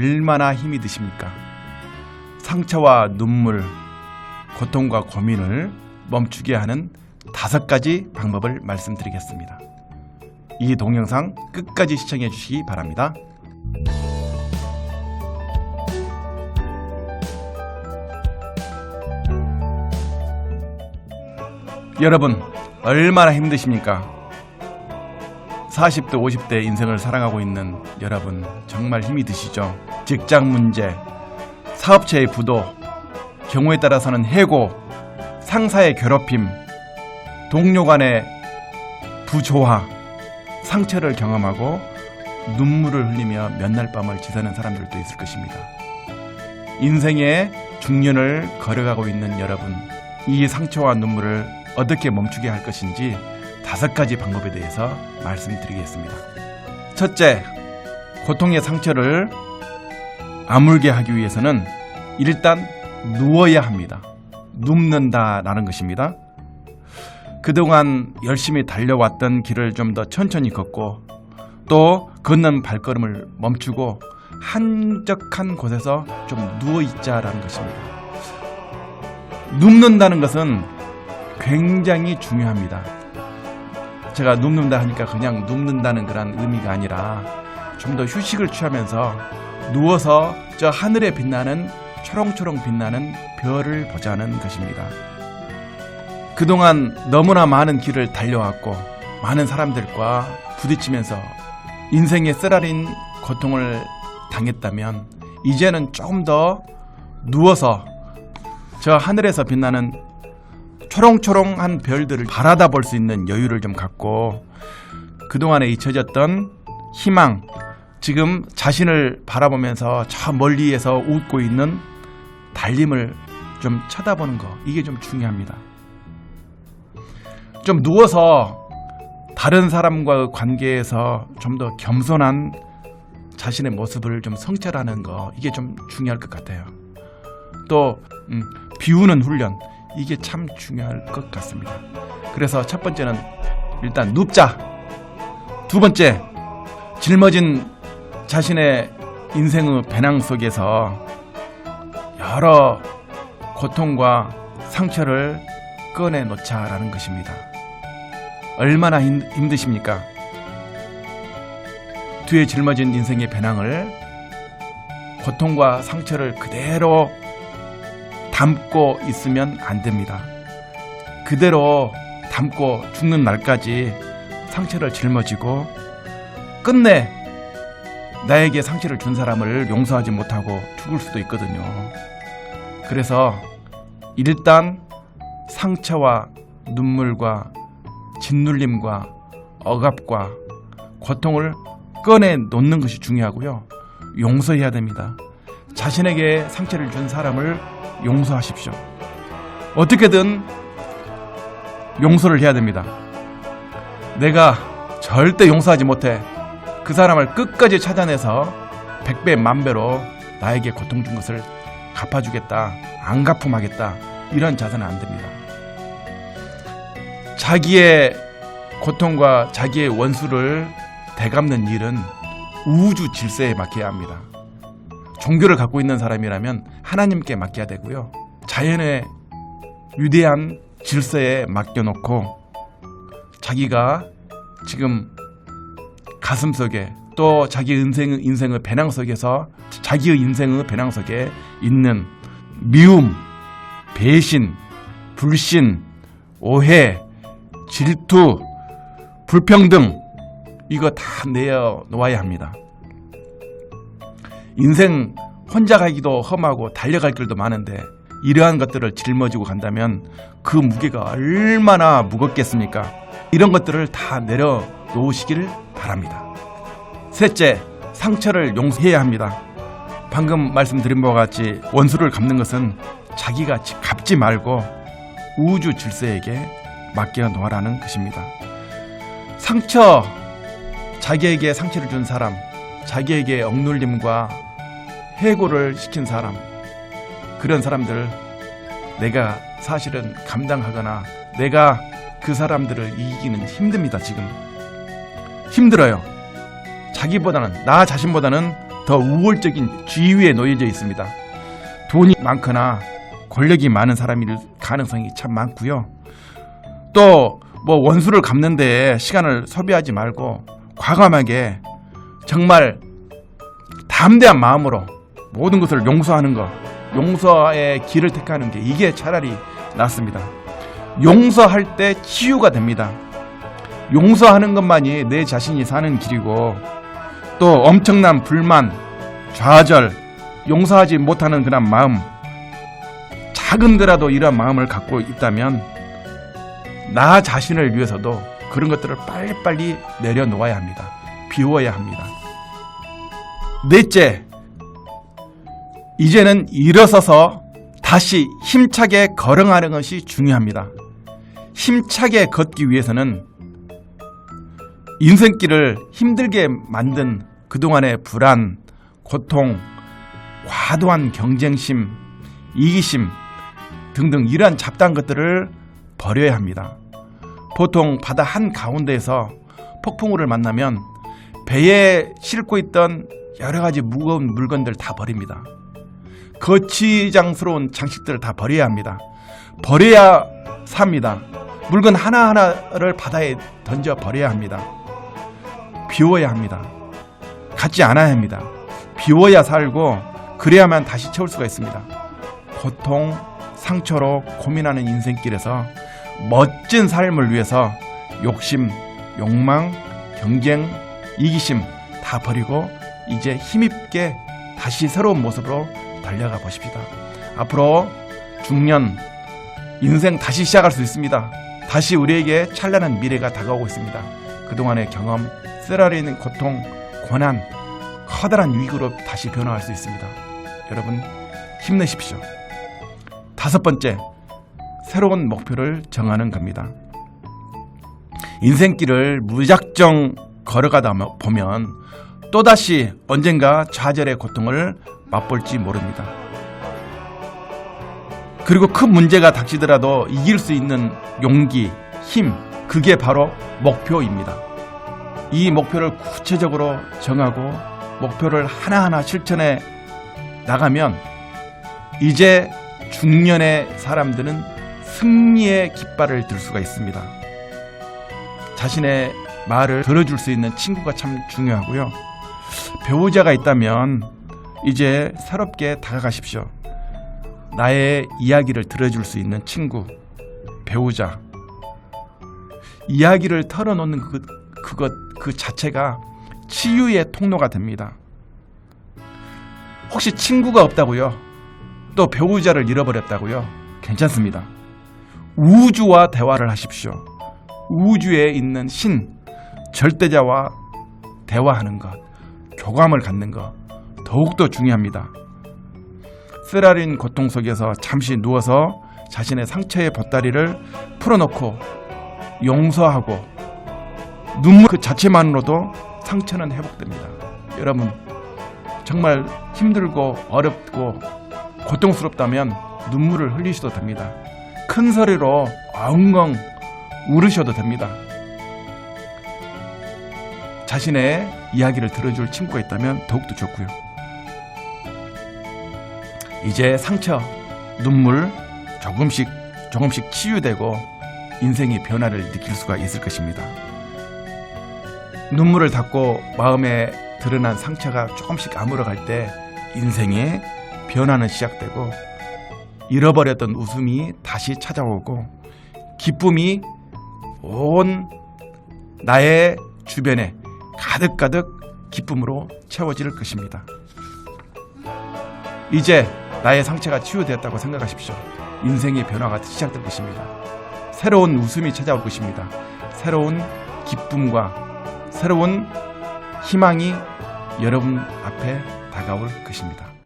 얼마나 힘이 드십니까? 상처와 눈물, 고통과 고민을 멈추게 하는 5가지 방법을 말씀드리겠습니다. 이 동영상 끝까지 시청해 주시기 바랍니다. 여러분, 얼마나 힘드십니까? 40대, 50대 인생을 살아가고 있는 여러분, 정말 힘이 드시죠? 직장 문제, 사업체의 부도, 경우에 따라서는 해고, 상사의 괴롭힘, 동료 간의 부조화, 상처를 경험하고 눈물을 흘리며 몇 날 밤을 지새는 사람들도 있을 것입니다. 인생의 중년을 걸어가고 있는 여러분, 이 상처와 눈물을 어떻게 멈추게 할 것인지 5가지 방법에 대해서 말씀드리겠습니다. 첫째, 고통의 상처를 아물게 하기 위해서는 일단 누워야 합니다. 눕는다라는 것입니다. 그동안 열심히 달려왔던 길을 좀 더 천천히 걷고 또 걷는 발걸음을 멈추고 한적한 곳에서 좀 누워있자라는 것입니다. 눕는다는 것은 굉장히 중요합니다. 제가 눕는다 하니까 그냥 눕는다는 그런 의미가 아니라 좀 더 휴식을 취하면서 누워서 저 하늘에 빛나는 초롱초롱 빛나는 별을 보자는 것입니다. 그동안 너무나 많은 길을 달려왔고 많은 사람들과 부딪히면서 인생의 쓰라린 고통을 당했다면 이제는 조금 더 누워서 저 하늘에서 빛나는 초롱초롱한 별들을 바라다 볼 수 있는 여유를 좀 갖고 그동안에 잊혀졌던 희망, 지금 자신을 바라보면서 저 멀리에서 웃고 있는 달림을 좀 쳐다보는 거, 이게 좀 중요합니다. 좀 누워서 다른 사람과의 관계에서 좀 더 겸손한 자신의 모습을 좀 성찰하는 거, 이게 좀 중요할 것 같아요. 또 비우는 훈련, 이게 참 중요할 것 같습니다. 그래서 첫 번째는 일단 눕자. 두 번째, 짊어진 자신의 인생의 배낭 속에서 여러 고통과 상처를 꺼내놓자라는 것입니다. 얼마나 힘드십니까? 뒤에 짊어진 인생의 배낭을, 고통과 상처를 그대로 담고 있으면 안 됩니다. 그대로 담고 죽는 날까지 상처를 짊어지고 끝내 나에게 상처를 준 사람을 용서하지 못하고 죽을 수도 있거든요. 그래서 일단 상처와 눈물과 짓눌림과 억압과 고통을 꺼내놓는 것이 중요하고요. 용서해야 됩니다. 자신에게 상처를 준 사람을 용서하십시오. 어떻게든 용서를 해야 됩니다. 내가 절대 용서하지 못해 그 사람을 끝까지 찾아내서 100배 만배로 나에게 고통 준 것을 갚아주겠다, 안 갚음하겠다, 이런 자세는 안 됩니다. 자기의 고통과 자기의 원수를 되갚는 일은 우주 질서에 맡겨야 합니다. 종교를 갖고 있는 사람이라면 하나님께 맡겨야 되고요. 자연의 위대한 질서에 맡겨놓고 자기가 지금 가슴속에 또 자기 인생의 배낭 속에서 자기의 인생의 배낭 속에 있는 미움, 배신, 불신, 오해, 질투, 불평등, 이거 다 내어놓아야 합니다. 인생 혼자 가기도 험하고 달려갈 길도 많은데 이러한 것들을 짊어지고 간다면 그 무게가 얼마나 무겁겠습니까? 이런 것들을 다 내려놓으시길 바랍니다. 셋째, 상처를 용서해야 합니다. 방금 말씀드린 바와 같이 원수를 갚는 것은 자기가 갚지 말고 우주 질서에게 맡겨놓으라는 것입니다. 상처, 자기에게 상처를 준 사람, 자기에게 억눌림과 해고를 시킨 사람, 그런 사람들 내가 사실은 감당하거나 내가 그 사람들을 이기기는 힘듭니다. 지금 힘들어요. 자기보다는, 나 자신보다는 더 우월적인 지위에 놓여져 있습니다. 돈이 많거나 권력이 많은 사람일 가능성이 참 많고요. 또 뭐 원수를 갚는 데 시간을 소비하지 말고 과감하게 정말 담대한 마음으로 모든 것을 용서하는 것, 용서의 길을 택하는 게 이게 차라리 낫습니다. 용서할 때 치유가 됩니다. 용서하는 것만이 내 자신이 사는 길이고, 또 엄청난 불만, 좌절, 용서하지 못하는 그런 마음, 작은 거라도 이런 마음을 갖고 있다면 나 자신을 위해서도 그런 것들을 빨리빨리 내려놓아야 합니다. 비워야 합니다. 넷째, 이제는 일어서서 다시 힘차게 걸어가는 것이 중요합니다. 힘차게 걷기 위해서는 인생길을 힘들게 만든 그동안의 불안, 고통, 과도한 경쟁심, 이기심 등등 이러한 잡다한 것들을 버려야 합니다. 보통 바다 한가운데에서 폭풍우를 만나면 배에 싣고 있던 여러 가지 무거운 물건들 다 버립니다. 거치장스러운 장식들을 다 버려야 합니다. 버려야 삽니다. 물건 하나하나를 바다에 던져 버려야 합니다. 비워야 합니다. 갖지 않아야 합니다. 비워야 살고 그래야만 다시 채울 수가 있습니다. 고통, 상처로 고민하는 인생길에서 멋진 삶을 위해서 욕심, 욕망, 경쟁, 이기심 다 버리고 이제 힘있게 다시 새로운 모습으로 달려가 보십시다. 앞으로 중년, 인생 다시 시작할 수 있습니다. 다시 우리에게 찬란한 미래가 다가오고 있습니다. 그동안의 경험, 쓰라린 고통, 고난, 커다란 위기로 다시 변화할 수 있습니다. 여러분 힘내십시오. 다섯 번째, 새로운 목표를 정하는 겁니다. 인생길을 무작정 걸어가다 보면 또다시 언젠가 좌절의 고통을 맛볼지 모릅니다. 그리고 큰 문제가 닥치더라도 이길 수 있는 용기, 힘, 그게 바로 목표입니다. 이 목표를 구체적으로 정하고 목표를 하나하나 실천해 나가면 이제 중년의 사람들은 승리의 깃발을 들 수가 있습니다. 자신의 말을 들어줄 수 있는 친구가 참 중요하고요. 배우자가 있다면 이제 새롭게 다가가십시오. 나의 이야기를 들어줄 수 있는 친구, 배우자. 이야기를 털어놓는 그 자체가 치유의 통로가 됩니다. 혹시 친구가 없다고요? 또 배우자를 잃어버렸다고요? 괜찮습니다. 우주와 대화를 하십시오. 우주에 있는 신, 절대자와 대화하는 것, 교감을 갖는 것 더욱더 중요합니다. 쓰라린 고통 속에서 잠시 누워서 자신의 상처의 보따리를 풀어놓고 용서하고 눈물 그 자체만으로도 상처는 회복됩니다. 여러분 정말 힘들고 어렵고 고통스럽다면 눈물을 흘리셔도 됩니다. 큰 소리로 엉엉 울으셔도 됩니다. 자신의 이야기를 들어줄 친구가 있다면 더욱더 좋고요. 이제 상처, 눈물 조금씩 치유되고 인생의 변화를 느낄 수가 있을 것입니다. 눈물을 닦고 마음에 드러난 상처가 조금씩 아물어갈 때 인생의 변화는 시작되고 잃어버렸던 웃음이 다시 찾아오고 기쁨이 온 나의 주변에 가득가득 기쁨으로 채워질 것입니다. 이제 나의 상처가 치유되었다고 생각하십시오. 인생의 변화가 시작될 것입니다. 새로운 웃음이 찾아올 것입니다. 새로운 기쁨과 새로운 희망이 여러분 앞에 다가올 것입니다.